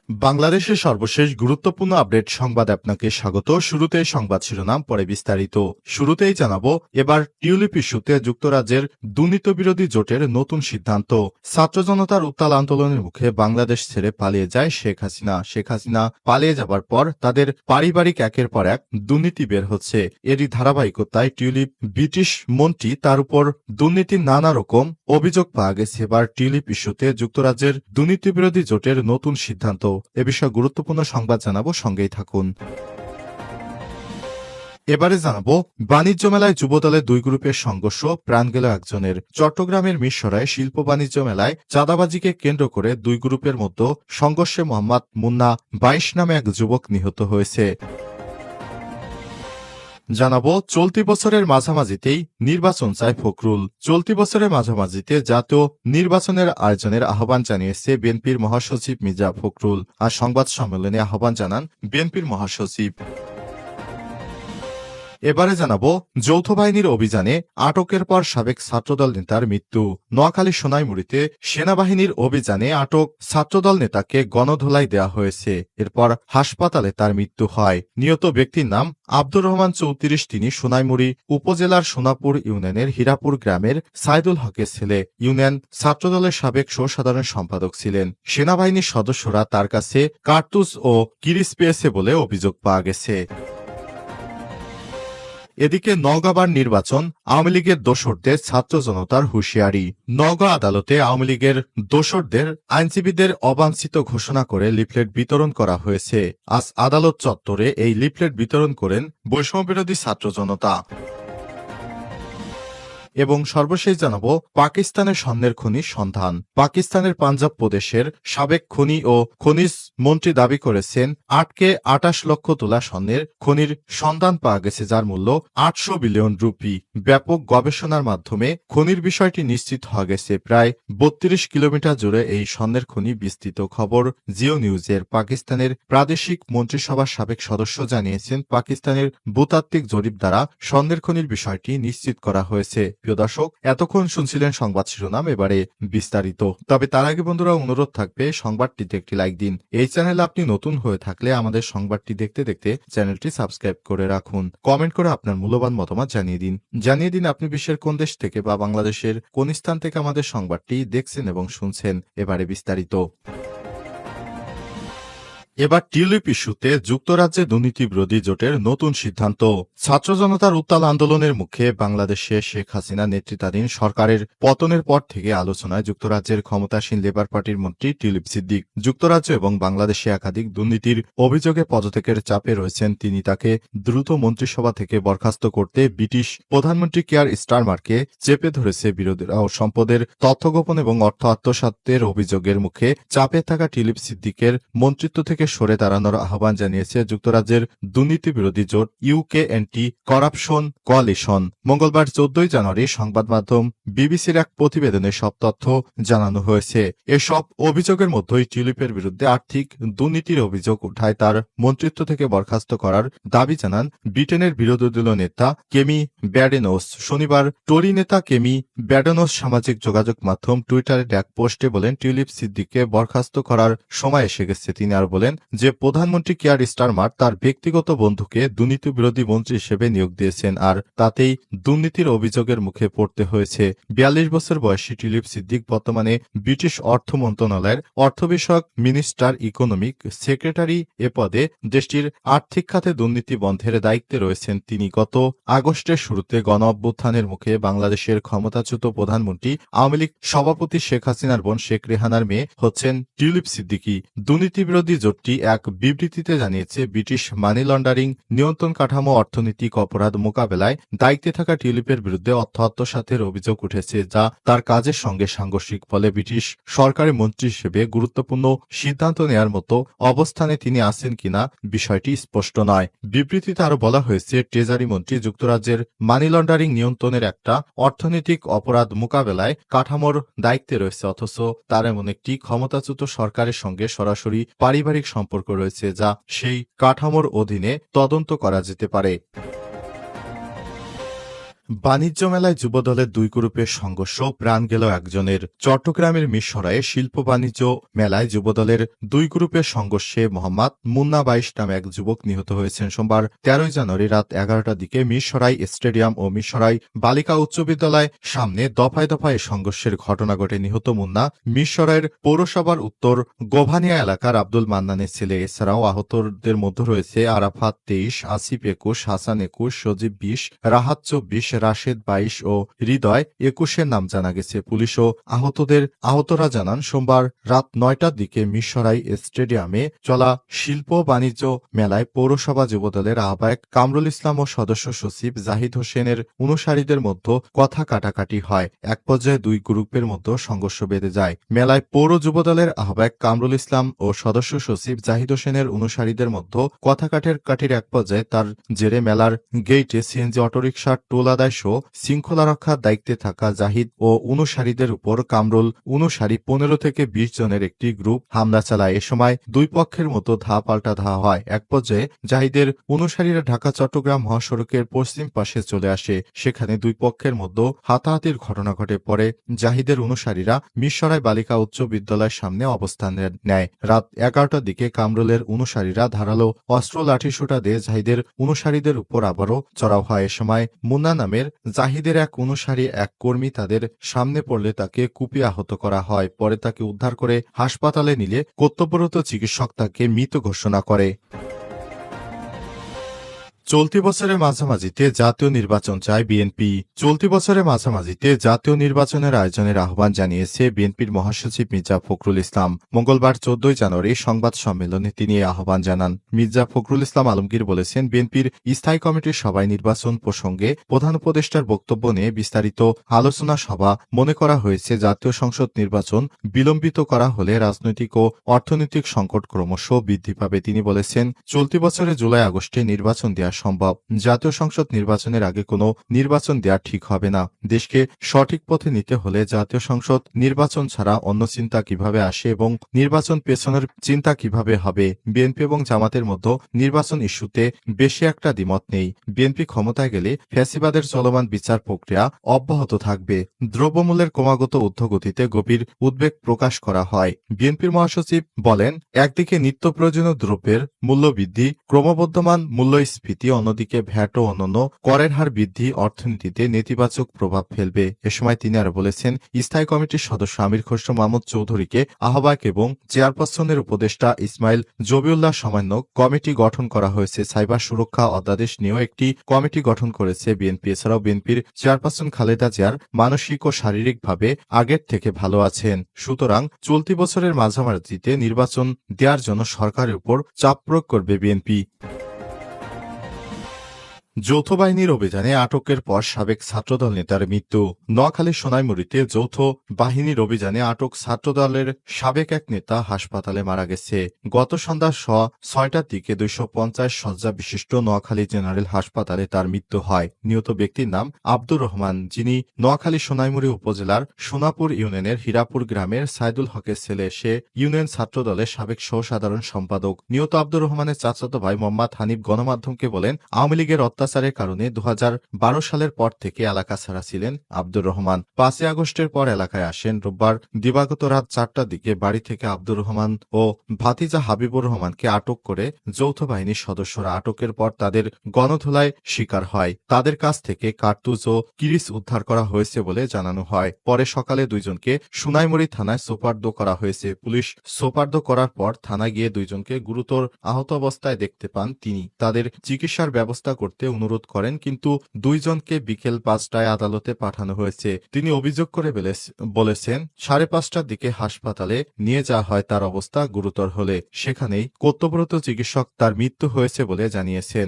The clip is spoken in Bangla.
বাংলাদেশের সর্বশেষ গুরুত্বপূর্ণ আপডেট সংবাদ আপনাকে স্বাগত। শুরুতেই সংবাদ শিরোনাম, পরে বিস্তারিত। শুরুতেই জানাবো, এবার টিউলিপ ইস্যুতে যুক্তরাজ্যের দুর্নীতিবিরোধী জোটের নতুন সিদ্ধান্ত। ছাত্র জনতার উত্তাল আন্দোলনের মুখে বাংলাদেশ ছেড়ে পালিয়ে যায় শেখ হাসিনা পালিয়ে যাবার পর তাদের পারিবারিক একের পর এক দুর্নীতি বের হচ্ছে। এরই ধারাবাহিকতায় টিউলিপ ব্রিটিশ মন্ত্রী তার উপর দুর্নীতির নানা রকম অভিযোগ পাওয়া গেছে। এবার টিউলিপ ইস্যুতে যুক্তরাজ্যের দুর্নীতিবিরোধী জোটের নতুন সিদ্ধান্ত। এ বিষয়ে গুরুত্বপূর্ণ সংবাদ জানাবো, সঙ্গেই থাকুন। এবারে জানাবো, বাণিজ্য মেলায় যুবদলের দুই গ্রুপের সংঘর্ষ, প্রাণ গেল একজনের। চট্টগ্রামের মিরসরাই শিল্প বাণিজ্য মেলায় চাঁদাবাজিকে কেন্দ্র করে দুই গ্রুপের মধ্যে সংঘর্ষে মোহাম্মদ মুন্না 22 নামে এক যুবক নিহত হয়েছে। জানাবো, চলতি বছরের মাঝামাঝিতেই নির্বাচন চায় ফখরুল। চলতি বছরের মাঝামাঝিতে জাতীয় নির্বাচনের আয়োজনের আহ্বান জানিয়েছে বিএনপির মহাসচিব মির্জা ফখরুল। আর সংবাদ সম্মেলনে আহ্বান জানান বিএনপির মহাসচিব। এবারে জানাবো, যৌথ বাহিনীর অভিযানে আটকের পর সাবেক ছাত্রদল নেতার মৃত্যু। নোয়াখালী সোনাইমুড়িতে সেনাবাহিনীর অভিযানে আটক ছাত্রদল নেতাকে গণধোলাই দেওয়া হয়েছে। এরপর হাসপাতালে তার মৃত্যু হয়। নিহত ব্যক্তির নাম আব্দুর রহমান 34। তিনি সোনাইমুড়ি উপজেলার সোনাপুর ইউনিয়নের হীরাপুর গ্রামের সাইদুল হকের ছেলে। ইউনিয়ন ছাত্রদলের সাবেক সাধারণ সম্পাদক ছিলেন। সেনাবাহিনীর সদস্যরা তার কাছে কার্তুজ ও কিরিচ পেয়েছে বলে অভিযোগ পাওয়া গেছে। এদিকে নওগাঁবার নির্বাচন, আওয়ামী লীগের দোসরদের ছাত্র জনতার হুঁশিয়ারি। নওগাঁ আদালতে আওয়ামী লীগের দোসরদের আইনজীবীদের অবাঞ্ছিত ঘোষণা করে লিফলেট বিতরণ করা হয়েছে। আজ আদালত চত্বরে এই লিফলেট বিতরণ করেন বৈষম্যবিরোধী ছাত্র জনতা। এবং সর্বশেষ জানাবো, পাকিস্তানের স্বর্ণের খনির সন্ধান। পাকিস্তানের পাঞ্জাব প্রদেশের সাবেক খনি ও খনিজ মন্ত্রী দাবি করেছেন 28 লক্ষ তোলা স্বর্ণের খনির সন্ধান পাওয়া গেছে, যার মূল্য 800 বিলিয়ন রুপি। ব্যাপক গবেষণার মাধ্যমে খনির বিষয়টি নিশ্চিত হওয়া গেছে। প্রায় 32 কিলোমিটার জুড়ে এই স্বর্ণের খনি বিস্তৃত। খবর জিও নিউজের। পাকিস্তানের প্রাদেশিক মন্ত্রিসভার সাবেক সদস্য জানিয়েছেন, পাকিস্তানের ভূতাত্ত্বিক জরিপ দ্বারা স্বর্ণের খনির বিষয়টি নিশ্চিত করা হয়েছে। প্রিয় দর্শক, এতক্ষণ শুনছিলেন সংবাদ শিরোনাম, এবারে বিস্তারিত। তবে তার আগে বন্ধুরা, অনুরোধ থাকবে সংবাদটিতে একটি লাইক দিন। এই চ্যানেলে আপনি নতুন হয়ে থাকলে আমাদের সংবাদটি দেখতে দেখতে চ্যানেলটি সাবস্ক্রাইব করে রাখুন। কমেন্ট করে আপনার মূল্যবান মতামত জানিয়ে দিন আপনি বিশ্বের কোন দেশ থেকে বা বাংলাদেশের কোন স্থান থেকে আমাদের সংবাদটি দেখছেন এবং শুনছেন। এবারে বিস্তারিত। এবার টিউলিপ ইস্যুতে যুক্তরাজ্যে দুর্নীতিবিরোধী জোটের নতুন সিদ্ধান্ত। ছাত্র জনতার উত্তাল আন্দোলনের মুখে বাংলাদেশে শেখ হাসিনা নেতৃত্বাধীন সরকারের পতনের পর থেকে আলোচনায় যুক্তরাজ্যের ক্ষমতাসীন লেবার পার্টির মন্ত্রী টিউলিপ সিদ্দিক। যুক্তরাজ্য এবং বাংলাদেশে একাধিক দুর্নীতির অভিযোগে পদত্যাগের চাপে রয়েছেন তিনি। তাকে দ্রুত মন্ত্রিসভা থেকে বরখাস্ত করতে ব্রিটিশ প্রধানমন্ত্রী কেয়ার স্টারমারকে চেপে ধরেছে বিরোধীরা ও সম্পদের তথ্য গোপন এবং অর্থ আত্মসাতের অভিযোগের মুখে চাপে থাকা টিউলিপ সিদ্দিকের মন্ত্রিত্ব থেকে সরে দাঁড়ানোর আহ্বান জানিয়েছে যুক্তরাজ্যের দুর্নীতি বিরোধী জোট ইউকে অ্যান্টি করাপশন কোয়ালিশন। মঙ্গলবার 14 জানুয়ারি সংবাদ মাধ্যম বিবিসির এক প্রতিবেদনে সব তথ্য জানানো হয়েছে। এসব অভিযোগের মধ্যেই টিউলিপের বিরুদ্ধে আর্থিক দুর্নীতির অভিযোগ উঠায় তার মন্ত্রিত্ব থেকে বরখাস্ত করার দাবি জানান ব্রিটেনের বিরোধী দলীয় নেতা কেমি ব্যাডেনোস। শনিবার টরি নেতা কেমি ব্যাডেনোস সামাজিক যোগাযোগ মাধ্যম টুইটারে এক পোস্টে বলেন, টিউলিপ সিদ্দিককে বরখাস্ত করার সময় এসে গেছে। তিনি আর বলেন যে প্রধানমন্ত্রী কেয়ার স্টারমার তার ব্যক্তিগত বন্ধুকে দুর্নীতি বিরোধী মন্ত্রী হিসেবে নিয়োগ দিয়েছেন, আর তাতেই দুর্নীতির অভিযোগের মুখে পড়তে হয়েছে। 42 বছর বয়সী টিউলিপ সিদ্দিক বর্তমানে ব্রিটিশ অর্থ মন্ত্রণালয়ের অর্থ বিষয়ক মিনিস্টার ইকোনমিক সেক্রেটারি এ পদে দেশটির আর্থিক খাতে দুর্নীতি বন্ধের দায়িত্বে রয়েছেন তিনি। গত আগস্টের শুরুতে গণ অভ্যুত্থানের মুখে বাংলাদেশের ক্ষমতাচ্যুত প্রধানমন্ত্রী আওয়ামী লীগ সভাপতি শেখ হাসিনার বোন শেখ রেহানার মেয়ে হচ্ছেন টিউলিপ সিদ্দিকি। দুর্নীতি বিরোধী জোটটি এক বিবৃতিতে জানিয়েছে, ব্রিটিশ মানি লন্ডারিং নিয়ন্ত্রণ কাঠামো অর্থনৈতিক অপরাধ মোকাবেলায় দায়িত্বে থাকা টিউলিপের বিরুদ্ধে অর্থ আত্মসাতের অভিযোগ উঠেছে, যা তার কাজের সঙ্গে সাংঘর্ষিক। ফলে ব্রিটিশ সরকারের মন্ত্রী হিসেবে গুরুত্বপূর্ণ সিদ্ধান্ত নেয়ার মতো অবস্থানে তিনি আছেন কিনা বিষয়টি স্পষ্ট নয়। বিবৃতিতে আরও বলা হয়েছে, ট্রেজারি মন্ত্রী যুক্তরাজ্যের মানি লন্ডারিং নিয়ন্ত্রণের একটা অর্থনৈতিক অপরাধ মোকাবেলায় কাঠামোর দায়িত্বে রয়েছে, অথচ তার এমন একটি ক্ষমতাচ্যুত সরকারের সঙ্গে সরাসরি পারিবারিক সম্পর্ক রয়েছে যা সেই কাঠামোর অধীনে তদন্ত করা যেতে পারে। বাণিজ্য মেলায় যুবদলের দুই গ্রুপের সংঘর্ষ, প্রাণ গেল একজনের। চট্টগ্রামের মিরসরাইয়ে শিল্প বাণিজ্য মেলায় যুবদলের দুই গ্রুপের সংঘর্ষে মোহাম্মদ মুন্না ২২ নামে এক যুবক নিহত হয়েছেন। সোমবার ১৩ জানুয়ারি রাত ১১টার দিকে মিরসরাই স্টেডিয়াম ও মিরসরাই বালিকা উচ্চ বিদ্যালয় সামনে দফায় দফায় সংঘর্ষের ঘটনা ঘটে। নিহত মুন্না মিরসরাইয়ের পৌরসভার উত্তর গোভানিয়া এলাকার আব্দুল মান্নানের ছেলে। এছাড়াও আহতদের মধ্যে রয়েছে আরাফাত ২৩, আসিফ ২১, হাসান ২১, সজীব ২০, রাহাত ২৪, রাশেদ ২২ ও হৃদয় ২১-এর নাম জানা গেছে। পুলিশ ও আহতরা জানান, সোমবার রাত ৯টার দিকে মিরসরাই স্টেডিয়ামে চলা শিল্প বাণিজ্য মেলায় পৌরসভা যুবদলের আহ্বায়ক কামরুল ইসলাম ও সদস্য সচিব জাহিদ হোসেনের অনুসারীদের মধ্যে কথা কাটাকাটি হয়। এক পর্যায়ে দুই গ্রুপের মধ্যে সংঘর্ষ বেঁধে যায়। মেলায় পৌর যুবদলের আহ্বায়ক কামরুল ইসলাম ও সদস্য সচিব জাহিদ হোসেনের অনুসারীদের মধ্যে কথা কাটাকাটির এক পর্যায়ে তার জেরে মেলার গেইটে সিএনজি অটোরিকশার টোল আদায় সহ শৃঙ্খলা রক্ষার দায়িত্বে থাকা জাহিদ ও অনুসারীদের উপর কামরুল অনুসারী ১৫ থেকে ২০ জনের একটি গ্রুপ হামলা চালায়। এ সময় দুই পক্ষের মতো পাল্টা ধাওয়া হয়। এক পর্যায়ে জাহিদের অনুসারীরা ঢাকা চট্টগ্রাম মহাসড়কের পশ্চিম পাশে চলে আসে। সেখানে দুই পক্ষের মধ্যে হাতাহাতির ঘটনা ঘটে। পরে জাহিদের অনুসারীরা মিরসরাই বালিকা উচ্চ বিদ্যালয়ের সামনে অবস্থান নেয়। রাত ১১টার দিকে কামরুলের অনুসারীরা ধারালো অস্ত্র লাঠিসোঁটা দিয়ে জাহিদের অনুসারীদের উপর আবারও চড়াও হয়। এ সময় মুন্না নামের জাহিদের এক অনুসারী এক কর্মী তাদের সামনে পড়লে তাকে কুপিয়ে আহত করা হয়। পরে তাকে উদ্ধার করে হাসপাতালে নিলে কর্তব্যরত চিকিৎসক তাকে মৃত ঘোষণা করে। চলতি বছরের মাঝামাঝিতে জাতীয় নির্বাচন চায় বিএনপি। চলতি বছরের মাঝামাঝিতে জাতীয় নির্বাচনের আয়োজনের আহ্বান জানিয়েছে বিএনপির মহাসচিব মির্জা ফখরুল ইসলাম। মঙ্গলবার ১৪ জানুয়ারি সংবাদ সম্মেলনে তিনি এই আহ্বান জানান। মির্জা ফখরুল ইসলাম আলমগীর বলেছেন, বিএনপির স্থায়ী কমিটির সভায় নির্বাচন প্রসঙ্গে প্রধান উপদেষ্টার বক্তব্য নিয়ে বিস্তারিত আলোচনা সভা মনে করা হয়েছে। জাতীয় সংসদ নির্বাচন বিলম্বিত করা হলে রাজনৈতিক ও অর্থনৈতিক সংকট ক্রমশ বৃদ্ধি পাবে। তিনি বলেছেন, চলতি বছরের জুলাই আগস্টে নির্বাচন দেওয়া সম্ভব। জাতীয় সংসদ নির্বাচনের আগে কোনো নির্বাচন দেওয়া ঠিক হবে না। দেশকে সঠিক পথে নিতে হলে জাতীয় সংসদ নির্বাচন ছাড়া অন্য চিন্তা কিভাবে আসে এবং নির্বাচন পেছনের চিন্তা কিভাবে হবে। বিএনপি এবং জামাতের মধ্যে নির্বাচন ইস্যুতে বেশি একটা দ্বিমত নেই। বিএনপি ক্ষমতায় গেলে ফ্যাসিবাদের চলমান বিচার প্রক্রিয়া অব্যাহত থাকবে। দ্রব্যমূল্যের ক্রমাগত ঊর্ধ্বগতিতে গভীর উদ্বেগ প্রকাশ করা হয়। বিএনপির মহাসচিব বলেন, একদিকে নিত্য প্রয়োজনীয় দ্রব্যের মূল্য বৃদ্ধি, ক্রমবর্ধমান মূল্যস্ফীতি, অন্যদিকে ভ্যাট ও অন্যান্য করের হার বৃদ্ধি অর্থনীতিতে নেতিবাচক প্রভাব ফেলবে। এ সময় তিনি আরো বলেছেন, স্থায়ী কমিটির সদস্য আমির খসরু মাহমুদ চৌধুরীকে আহ্বায়ক এবং চেয়ারপারসনের উপদেষ্টা ইসমাইল জবিউল্লাহ সমন্বয়ক কমিটি গঠন করা হয়েছে। সাইবার সুরক্ষা অধ্যাদেশ নিয়েও একটি কমিটি গঠন করেছে বিএনপি। এছাড়াও বিএনপির চেয়ারপারসন খালেদা জিয়ার মানসিক ও শারীরিকভাবে আগের থেকে ভালো আছেন। সুতরাং চলতি বছরের মাঝামাঝিতে নির্বাচন দেওয়ার জন্য সরকারের উপর চাপ প্রয়োগ করবে বিএনপি। যৌথ বাহিনীর অভিযানে আটকের পর সাবেক ছাত্রদল নেতার মৃত্যু। নোয়াখালীর সোনাইমুড়িতে যৌথ বাহিনীর অভিযানে আটক ছাত্রদলের সাবেক এক নেতা হাসপাতালে মারা গেছে। গত সন্ধ্যা ৬টার দিকে ২৫০ শয্যা বিশিষ্ট নোয়াখালী জেনারেল হাসপাতালে তার মৃত্যু হয়। নিহত ব্যক্তির নাম আব্দুর রহমান, যিনি নোয়াখালী সোনাইমুড়ি উপজেলার সোনাপুর ইউনিয়নের হীরাপুর গ্রামের সাইদুল হকের ছেলে। সে ইউনিয়ন ছাত্রদলের সাবেক সহ-সাধারণ সম্পাদক। নিহত আব্দুর রহমানের চাচাতো ভাই মোহাম্মদ হানিফ গণমাধ্যমকে বলেন, আওয়ামী লীগের অত্যাচারের কারণে ২০১২ সালের পর থেকে এলাকা ছাড়া ছিলেন আব্দুর রহমান। ৫ই আগস্টের পর এলাকায় আসেন। রোববার দিবাগত রাত ৪টার দিকে বাড়ি থেকে আব্দুর রহমান ও ভাতিজা হাবিবুর রহমানকে আটক করে যৌথ বাহিনীর সদস্যরা। আটকের পর তাদের গণধোলায় শিকার হয়। তাদের কাছ থেকে কার্তুজ ও কিরিচ উদ্ধার করা হয়েছে বলে জানানো হয়। পরে সকালে দুইজনকে সোনাইমুড়ি থানায় সোপর্দ করা হয়েছে। পুলিশ সোপর্দ করার পর থানায় গিয়ে দুইজনকে গুরুতর আহত অবস্থায় দেখতে পান তিনি। তাদের চিকিৎসার ব্যবস্থা করতে অনুরোধ করেন, কিন্তু দুইজনকে বিকেল ৫টায় আদালতে পাঠানো হয়েছে। তিনি অভিযোগ করে বলেছেন, ৫:৩০টার দিকে হাসপাতালে নিয়ে যাওয়া হয় তার অবস্থা গুরুতর হলে। সেখানেই কর্তব্যরত চিকিৎসক তার মৃত্যু হয়েছে বলে জানিয়েছেন।